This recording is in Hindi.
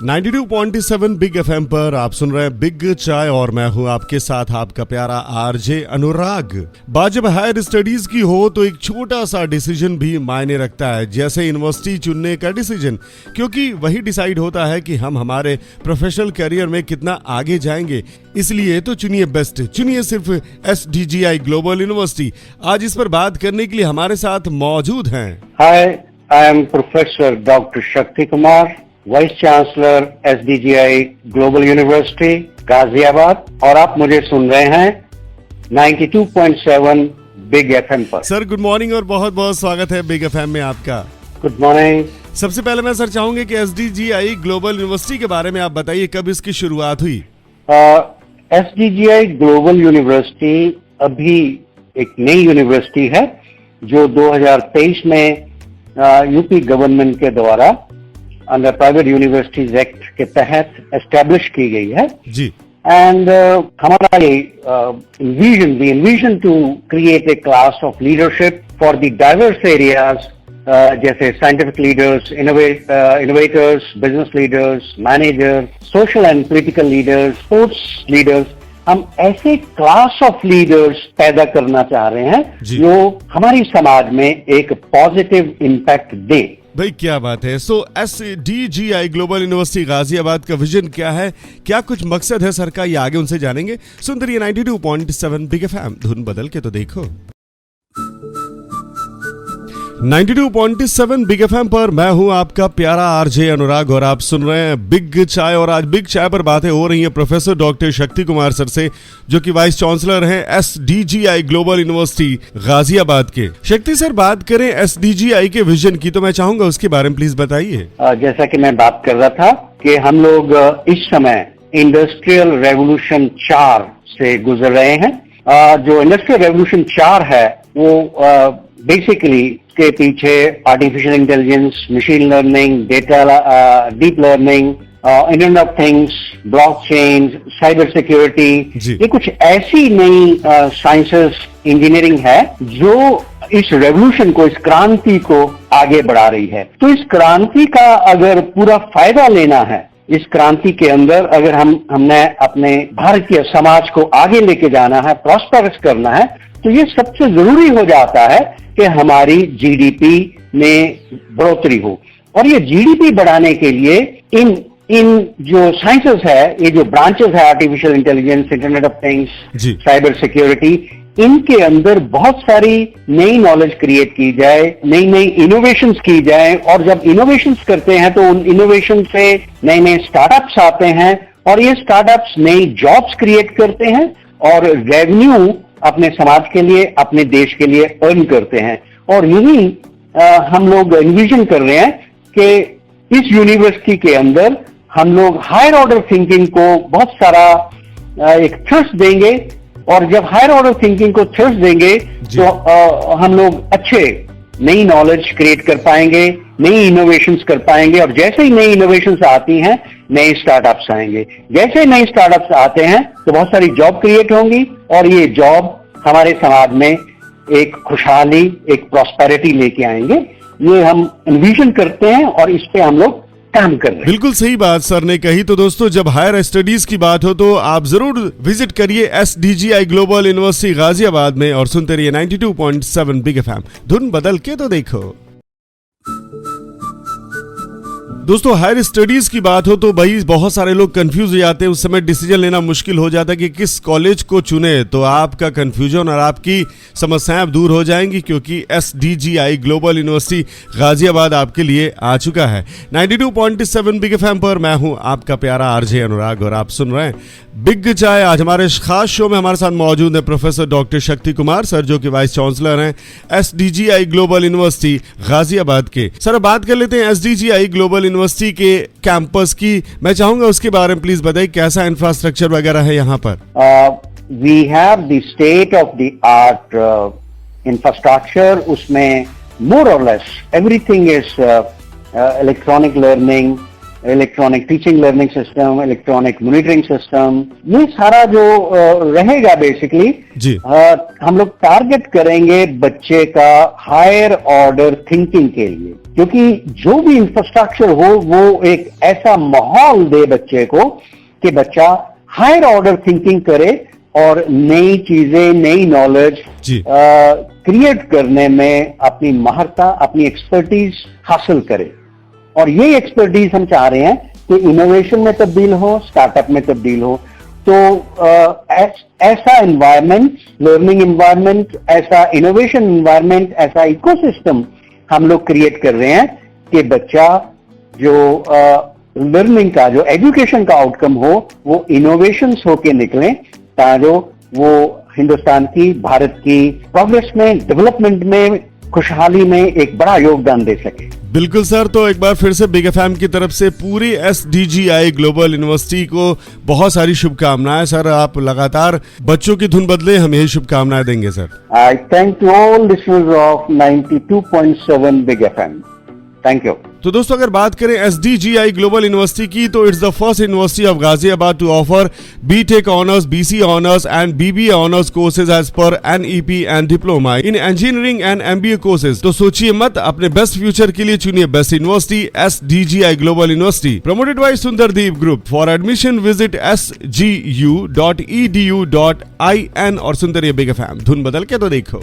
92.7 बिग एफएम पर आप सुन रहे हैं बिग चाय और मैं हूं आपके साथ आपका प्यारा आरजे अनुराग। बात जब हायर स्टडीज की हो तो एक छोटा सा डिसीजन भी मायने रखता है, जैसे यूनिवर्सिटी चुनने का डिसीजन, क्योंकि वही डिसाइड होता है कि हम हमारे प्रोफेशनल करियर में कितना आगे जाएंगे। इसलिए तो चुनिए बेस्ट, चुनिए सिर्फ SDGI ग्लोबल यूनिवर्सिटी। आज इस पर बात करने के लिए हमारे साथ मौजूद हैं। हाय, I am professor doctor Shakti Kumar, vice chancellor SDGI global university Ghaziabad, और आप मुझे सुन रहे हैं 92.7 बिग एफएम पर। सर गुड मॉर्निंग और बहुत बहुत स्वागत है बिग एफएम में आपका। Good morning. सबसे पहले मैं सर चाहूंगे कि SDGI ग्लोबल यूनिवर्सिटी के बारे में आप बताइए, कब इसकी शुरुआत हुई? SDGI ग्लोबल यूनिवर्सिटी अभी एक नई यूनिवर्सिटी है जो 2023 में यूपी गवर्नमेंट के द्वारा अंडर प्राइवेट यूनिवर्सिटीज एक्ट के तहत एस्टेब्लिश की गई है जी। एंड हमारा ये envision to create a class of leadership for the diverse areas, जैसे scientific leaders, innovators, business leaders, manager, social and political leaders, sports leaders. हम ऐसे क्लास ऑफ लीडर्स पैदा करना चाह रहे हैं जो हमारी समाज में एक पॉजिटिव इम्पैक्ट दे। भाई क्या बात है। सो SDGI ग्लोबल यूनिवर्सिटी गाजियाबाद का विजन क्या है, क्या कुछ मकसद है सर का, ये आगे उनसे जानेंगे। सुनते रहिए 92.7 बिग एफएम, धुन बदल के तो देखो। 92.7 बिग एफएम पर मैं हूं आपका प्यारा आरजे अनुराग और आप सुन रहे हैं बिग चाय। और आज बिग चाय पर बातें हो रही हैं professor doctor Shakti Kumar sir से, जो कि वाइस चांसलर हैं SDGI ग्लोबल यूनिवर्सिटी गाजियाबाद के। शक्ति सर, बात करें SDGI के विजन की तो मैं चाहूंगा उसके बारे में प्लीज बताइए। जैसा कि मैं बात कर रहा था कि हम लोग इस समय इंडस्ट्रियल रेवोल्यूशन 4 से गुजर रहे हैं। जो इंडस्ट्रियल रेवोल्यूशन 4 है वो बेसिकली के पीछे artificial intelligence, machine learning, data, deep learning, internet of things, blockchain, cyber security, ये कुछ ऐसी नई साइंसेस, इंजीनियरिंग है जो इस रेवोल्यूशन को, इस क्रांति को आगे बढ़ा रही है। तो इस क्रांति का अगर पूरा फायदा लेना है, इस क्रांति के अंदर अगर हमने अपने भारतीय समाज को आगे लेके जाना है, प्रॉस्पेरस करना है, तो ये सबसे जरूरी हो जाता है कि हमारी GDP में बढ़ोतरी हो। और ये GDP बढ़ाने के लिए इन जो साइंसेस है, ये जो ब्रांचेस है, artificial intelligence, internet of things, cyber security, इनके अंदर बहुत सारी नई नॉलेज क्रिएट की जाए, नई नई इनोवेशंस की जाए। और जब इनोवेशंस करते हैं तो उन इनोवेशन से नए नए स्टार्टअप्स आते हैं और ये स्टार्टअप्स नई जॉब्स क्रिएट करते हैं और रेवेन्यू अपने समाज के लिए, अपने देश के लिए अर्न करते हैं। और यही हम लोग एनविजन कर रहे हैं कि इस यूनिवर्सिटी के अंदर हम लोग हायर ऑर्डर थिंकिंग को बहुत सारा एक थ्रस्ट देंगे। और जब हायर ऑर्डर थिंकिंग को थ्रस्ट देंगे तो हम लोग अच्छे नई नॉलेज क्रिएट कर पाएंगे, नई इनोवेशंस कर पाएंगे। और जैसे ही नई इनोवेशंस आती हैं, नए स्टार्टअप्स आएंगे। जैसे नए स्टार्टअप्स आते हैं तो बहुत सारी जॉब क्रिएट होंगी और ये जॉब हमारे समाज में एक खुशहाली, एक प्रॉस्पेरिटी लेके आएंगे। ये हम एनविजन करते हैं और इस पे हम लोग काम कर रहे हैं। बिल्कुल सही बात सर ने कही। तो दोस्तों, जब हायर स्टडीज की बात हो तो आप जरूर विजिट करिए SDGI ग्लोबल यूनिवर्सिटी गाजियाबाद में और सुनते रहिए 92.7 बिग एफएम, धुन बदल के तो देखो। दोस्तों, हायर स्टडीज की बात हो तो भाई बहुत सारे लोग कंफ्यूज हो जाते हैं, उस समय डिसीजन लेना मुश्किल हो जाता है कि किस कॉलेज को चुने। तो आपका कंफ्यूजन और आपकी समस्याएं अब दूर हो जाएंगी, क्योंकि SDGI ग्लोबल यूनिवर्सिटी गाजियाबाद आपके लिए आ चुका है। 92.7 बिग एफएम पर मैं हूं आपका प्यारा आरजे अनुराग और आप सुन रहे हैं बिग चाय। आज हमारे खास शो में हमारे साथ मौजूद है professor doctor Shakti Kumar sir, जो कि वाइस चांसलर हैं SDGI ग्लोबल यूनिवर्सिटी गाजियाबाद के। सर, बात कर लेते हैं SDGI ग्लोबल यूनिवर्सिटी के कैंपस की। मैं चाहूंगा उसके बारे में प्लीज बताइए, कैसा इंफ्रास्ट्रक्चर वगैरह है यहाँ पर? We have the state of the art infrastructure. उसमें मोर और less everything is electronic learning, electronic teaching learning system, electronic monitoring system, ये सारा जो रहेगा बेसिकली जी। हम लोग टारगेट करेंगे बच्चे का हायर ऑर्डर थिंकिंग के लिए, क्योंकि जो भी इंफ्रास्ट्रक्चर हो वो एक ऐसा माहौल दे बच्चे को कि बच्चा हायर ऑर्डर थिंकिंग करे और नई चीजें, नई नॉलेज क्रिएट करने में अपनी महारता, अपनी एक्सपर्टीज हासिल करे। और ये एक्सपर्टीज हम चाह रहे हैं कि इनोवेशन में तब्दील हो, स्टार्टअप में तब्दील हो। तो ऐसा एनवायरनमेंट, लर्निंग एनवायरनमेंट, ऐसा इनोवेशन एनवायरनमेंट, ऐसा इकोसिस्टम हम लोग क्रिएट कर रहे हैं कि बच्चा जो लर्निंग का, जो एजुकेशन का आउटकम हो, वो इनोवेशंस होके निकले, ताकि वो हिंदुस्तान की, भारत की प्रोग्रेस में, डेवलपमेंट में, खुशहाली में एक बड़ा योगदान दे सके। बिल्कुल सर, तो एक बार फिर से बिग एफएम की तरफ से पूरी SDGI ग्लोबल यूनिवर्सिटी को बहुत सारी शुभकामनाएं सर। आप लगातार बच्चों की धुन बदले, हम यही शुभकामनाएं देंगे sir. I thank you all listeners of 92.7 big FM. Thank you. तो दोस्तों, अगर बात करें SDGI ग्लोबल यूनिवर्सिटी की, तो it's the first university of Ghaziabad to offer BTech honours, BC honours and BBA honours courses as per NEP and diploma in engineering and MBA courses. तो सोचिए मत, अपने बेस्ट फ्यूचर के लिए चुनिए best university SDGI global university, promoted by Sundardeep group. For admission visit sgu.edu.in और सुनते रहिए बिग एफएम, धुन बदल के तो देखो।